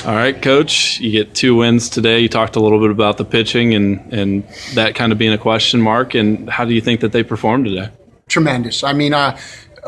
All right, Coach, you get 2 wins today. You talked a little bit about the pitching and that kind of being a question mark. And how do you think that they performed today? Tremendous. I mean, a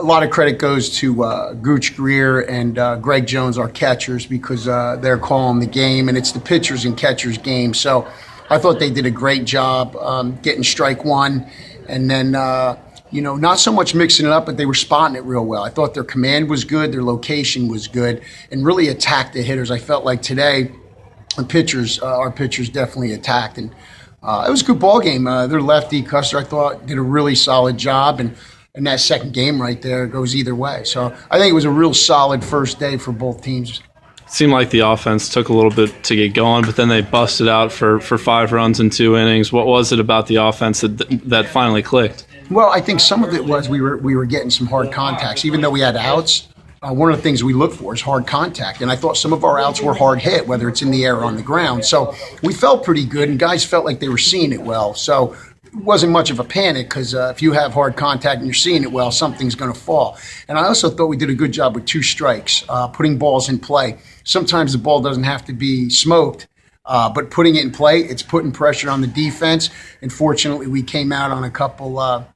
lot of credit goes to Gooch Greer and Greg Jones, our catchers, because they're calling the game, and it's the pitchers and catchers game. So I thought they did a great job getting strike one, and then not so much mixing it up, but they were spotting it real well. I thought their command was good, their location was good, and really attacked the hitters. I felt like today, our pitchers definitely attacked, and it was a good ball game. Their lefty, Custer, I thought, did a really solid job, and that second game right there goes either way. So I think it was a real solid first day for both teams. It seemed like the offense took a little bit to get going, but then they busted out for 5 runs in 2 innings. What was it about the offense that finally clicked? Well, I think some of it was we were getting some hard contacts. Even though we had outs, one of the things we look for is hard contact. And I thought some of our outs were hard hit, whether it's in the air or on the ground. So we felt pretty good, and guys felt like they were seeing it well. So it wasn't much of a panic, because if you have hard contact and you're seeing it well, something's going to fall. And I also thought we did a good job with 2 strikes, putting balls in play. Sometimes the ball doesn't have to be smoked. But putting it in play, it's putting pressure on the defense. And fortunately, we came out on a couple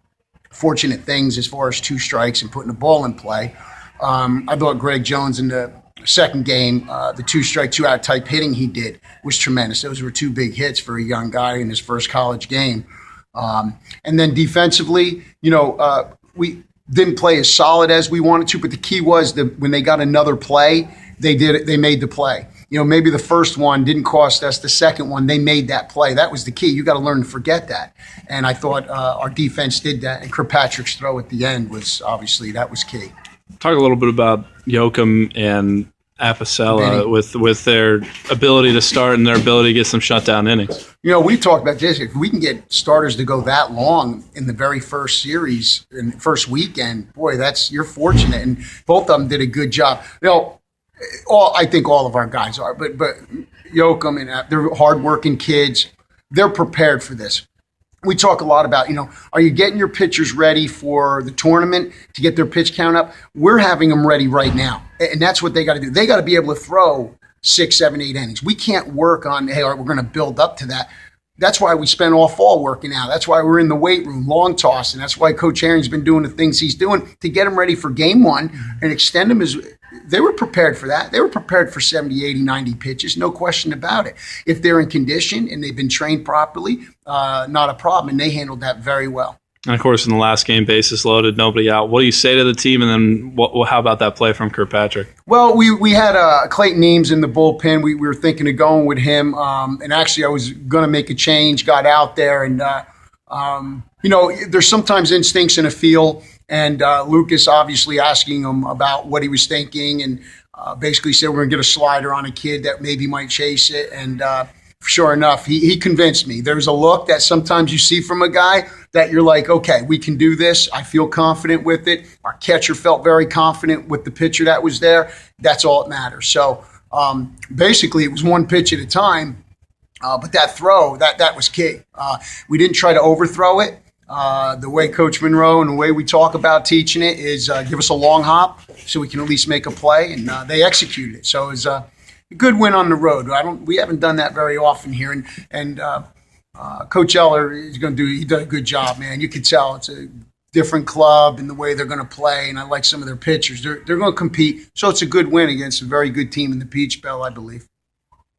fortunate things as far as 2 strikes and putting the ball in play. I thought Greg Jones in the second game, the 2-strike, 2-out type hitting he did was tremendous. Those were 2 big hits for a young guy in his first college game. And then defensively, we didn't play as solid as we wanted to, but the key was that when they got another play, they made the play. Maybe the first one didn't cost us. The second one, they made that play. That was the key. You got to learn to forget that. And I thought our defense did that. And Kirkpatrick's throw at the end was that was key. Talk a little bit about Yoakum and Apicella with their ability to start and their ability to get some shutdown innings. We talked about this. If we can get starters to go that long in the very first series and first weekend, boy, you're fortunate. And both of them did a good job. I think all of our guys are, but Yoakum and they're hardworking kids. They're prepared for this. We talk a lot about, are you getting your pitchers ready for the tournament to get their pitch count up? We're having them ready right now, and that's what they got to do. They got to be able to throw 6, 7, 8 innings. We can't work on, hey, all right, we're going to build up to that. That's why we spend all fall working out. That's why we're in the weight room, long tossing. That's why Coach Herring's been doing the things he's doing to get them ready for game one and extend them. They were prepared for that. They were prepared for 70, 80, 90 pitches, no question about it. If they're in condition and they've been trained properly, not a problem, and they handled that very well. And, of course, in the last game, bases loaded, nobody out. What do you say to the team, and then how about that play from Kirkpatrick? Well, we had Clayton Eames in the bullpen. We were thinking of going with him, and actually I was going to make a change, got out there, and, there's sometimes instincts in a field, and Lucas obviously asking him about what he was thinking, and basically said we're going to get a slider on a kid that maybe might chase it, and sure enough, he convinced me. There's a look that sometimes you see from a guy that you're like, okay, we can do this. I feel confident with it. Our catcher felt very confident with the pitcher that was there. That's all that matters. So basically, it was one pitch at a time. But that throw, that was key. We didn't try to overthrow it. The way Coach Monroe and the way we talk about teaching it is give us a long hop so we can at least make a play, and they executed it. So it was a good win on the road. We haven't done that very often here, and Coach Eller is going to do. He did a good job, man. You could tell it's a different club and the way they're going to play, and I like some of their pitchers. They're going to compete, so it's a good win against a very good team in the Peach Bell, I believe.